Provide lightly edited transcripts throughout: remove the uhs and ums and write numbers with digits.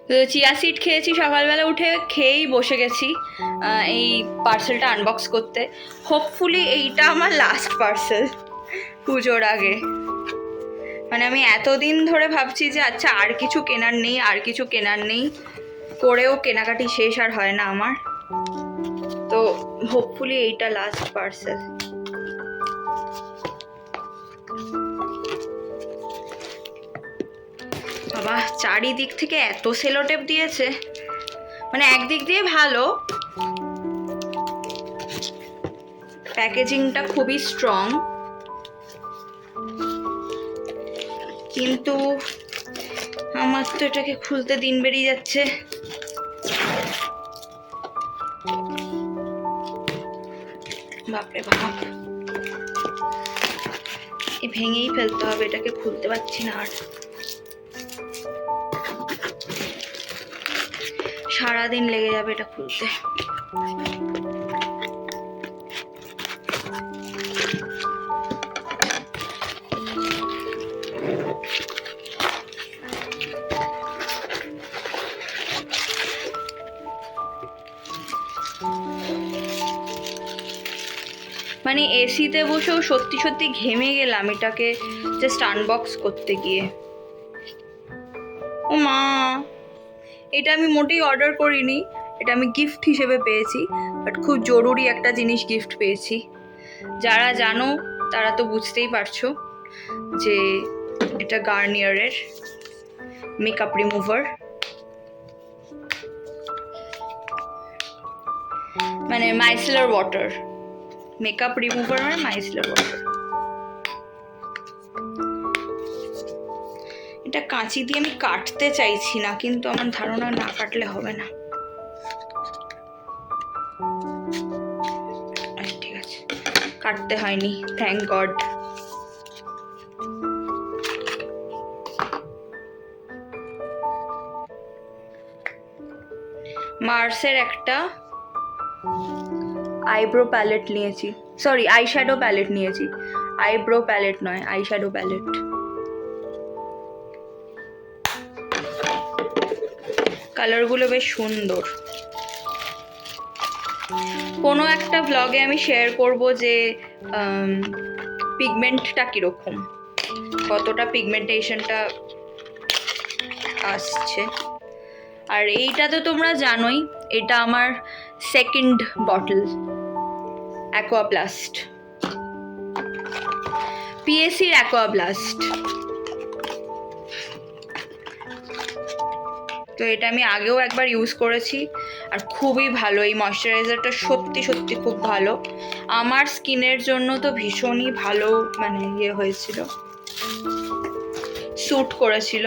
তো chia seed খেয়েছি সকালবেলা উঠে, খেয়েই বসে গেছি এই পার্সেলটা আনবক্স করতে। হোপফুলি এইটা আমার লাস্ট পার্সেল পুজোর আগে। মানে আমি এতদিন ধরে ভাবছি যে আচ্ছা আর কিছু কেনার নেই, আর কিছু কেনার নেই, করেও কেনাকাটি শেষ আর হয় না আমার। তো হোপফুলি এইটা লাস্ট পার্সেল। বাবা, চারিদিক থেকে এত সেলোটেপ দিয়েছে, মানে একদিক দিয়ে ভালো, প্যাকেজিংটা খুবই স্ট্রং, কিন্তু আমার তো এটাকে খুলতে দিন বেরিয়ে যাচ্ছে। বাপরে বাপ, ভেঙেই ফেলতে হবে, এটাকে খুলতে পারছি না আর। সারাদিন লেগে যাবে এটা খুলতে। মানে এসিতে বসেও সত্যি সত্যি ঘেমে গেলাম এটাকে জাস্ট আনবক্স করতে গিয়ে। ও মা, এটা আমি মোটেই অর্ডার করিনি, এটা আমি গিফট হিসেবে পেয়েছি, বাট খুব জরুরি একটা জিনিস গিফট পেয়েছি। যারা জানো তারা তো বুঝতেই পারছো যে এটা গার্নিয়ারের মেকআপ রিমুভার, মানে মাইসেলার ওয়াটার। মেকআপ রিমুভার মানে মাইসেলার ওয়াটার। এটা কাঁচি দিয়ে আমি কাটতে চাইছি না, কিন্তু আমার ধারণা না কাটলে হবে না। ঠিক আছে, কাটতে হয়নি, থ্যাংক গড। মার্সের একটা আইব্রো প্যালেট নিয়েছি, সরি আইশ্যাডো প্যালেট নিয়েছি, আইব্রো প্যালেট নয়, আইশ্যাডো প্যালেট। কালারগুলো বেশ সুন্দর। কোনো একটা ব্লগে আমি শেয়ার করব যে পিগমেন্টটা কীরকম, কতটা পিগমেন্টেশনটা আসছে। আর এইটা তো তোমরা জানোই, এটা আমার সেকেন্ড বটল অ্যাকোয়াব্লাস্ট, পিএসির অ্যাকোয়াব্লাস্ট। তো এটা আমি আগেও একবার ইউজ করেছি আর খুবই ভালো, এই ময়শ্চারাইজারটা সত্যি সত্যি খুব ভালো। আমার স্কিনের জন্য তো ভীষণই ভালো, মানে ইয়ে হয়েছিল, স্যুট করেছিল।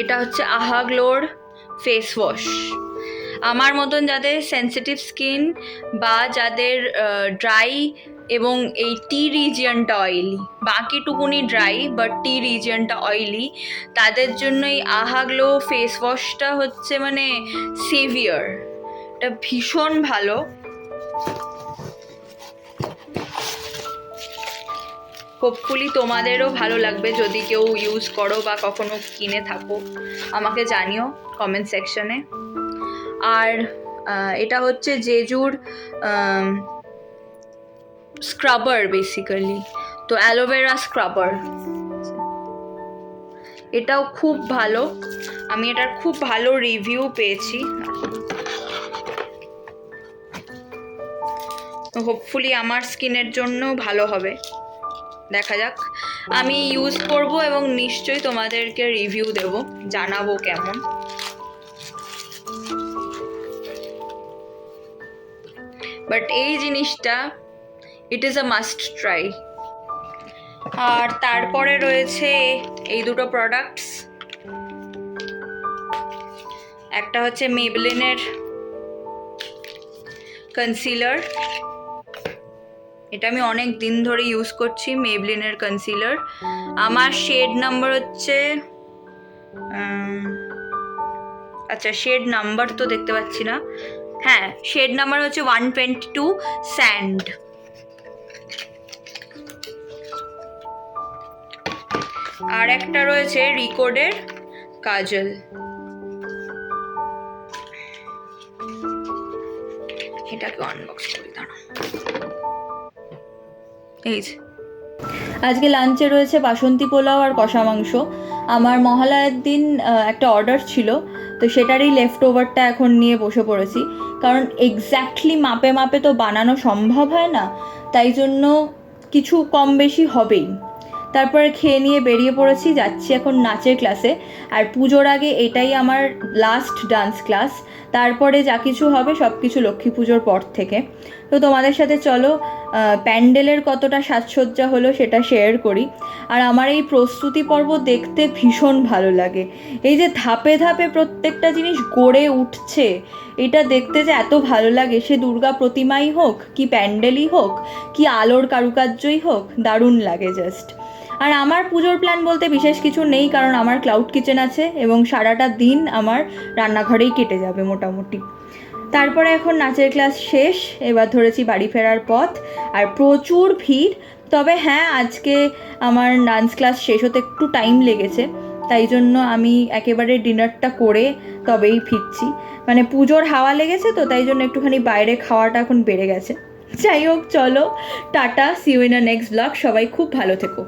এটা হচ্ছে আহা গ্লোর ফেস ওয়াশ। আমার মতন যাদের সেন্সিটিভ স্কিন বা যাদের ড্রাই এবং এই টি রিজিয়নটা অয়েলি, বাকিটুকুনি ড্রাই বাট টি রিজিয়নটা অয়েলি, তাদের জন্য এই আহা গ্লো ফেস ওয়াশটা হচ্ছে মানে সেভিয়ার। এটা ভীষণ ভালো। হোপফুলি তোমাদেরও ভালো লাগবে যদি কেউ ইউজ করো বা কখনো কিনে থাকো, আমাকে জানিও কমেন্ট সেকশনে। আর এটা হচ্ছে জেজুর স্ক্রাবার বেসিক্যালি, তো অ্যালোভেরা স্ক্রাবার। এটাও খুব ভালো, আমি এটার খুব ভালো রিভিউ পেয়েছি। হোপফুলি আমার স্কিনের জন্য ভালো হবে, দেখা যাক। আমি ইউজ করব এবং নিশ্চয়ই তোমাদেরকে রিভিউ দেব, জানাবো কেমন। বাট এই জিনিসটা it is a must try. আর তারপরে রয়েছে এই দুটো প্রোডাক্টস, একটা হচ্ছে মেবলিনের কনসিলার, এটা আমি অনেক দিন ধরে ইউজ করছি, মেবলিনের কনসিলার। আমার শেড নাম্বার হচ্ছে আচ্ছা শেড নাম্বার তো দেখতে পাচ্ছি না, হ্যাঁ, শেড নাম্বার হচ্ছে 122 স্যান্ড। আর একটা রয়েছে রিকোডের কাজল। এটাকে আনবক্স করি, দাঁড়াও। এই যে আজকে লাঞ্চে রয়েছে বাসন্তী পোলাও আর কষা মাংস। আমার মহালয়ার দিন একটা অর্ডার ছিল, তো সেটারই লেফট ওভারটা এখন নিয়ে বসে পড়েছি, কারণ এক্স্যাক্টলি মাপে মাপে তো বানানো সম্ভব হয় না, তাই জন্য কিছু কম বেশি হবেই। তারপরে খেয়ে নিয়ে বেরিয়ে পড়েছি, যাচ্ছি এখন নাচের ক্লাসে। আর পুজোর আগে এটাই আমার লাস্ট ডান্স ক্লাস, তারপরে যা কিছু হবে সব কিছু লক্ষ্মী পুজোর পর থেকে। তো তোমাদের সাথে চলো প্যান্ডেলের কতটা সাজসজ্জা হলো সেটা শেয়ার করি। আর আমার এই প্রস্তুতি পর্ব দেখতে ভীষণ ভালো লাগে, এই যে ধাপে ধাপে প্রত্যেকটা জিনিস গড়ে উঠছে, এটা দেখতে যে এত ভালো লাগে। সে দুর্গা প্রতিমাই হোক, কি প্যান্ডেলই হোক, কি আলোর কারুকার্যই হোক, দারুণ লাগে জাস্ট। আর আমার পুজোর প্ল্যান বলতে বিশেষ কিছু নেই, কারণ আমার ক্লাউড কিচেন আছে এবং সারাটা দিন আমার রান্নাঘরেই কেটে যাবে মোটামুটি। তারপরে এখন নাচের ক্লাস শেষ, এবার ধরেছি বাড়ি ফেরার পথ। আর প্রচুর ভিড়, তবে হ্যাঁ আজকে আমার ডান্স ক্লাস শেষ হতে একটু টাইম লেগেছে, তাই জন্য আমি একেবারে ডিনারটা করে তবেই ফিরছি। মানে পুজোর হাওয়া লেগেছে তো, তাই জন্য একটুখানি বাইরে খাওয়াটা এখন বেড়ে গেছে। যাই হোক, চলো tata, see you in a next blog. সবাই খুব ভালো থেকো।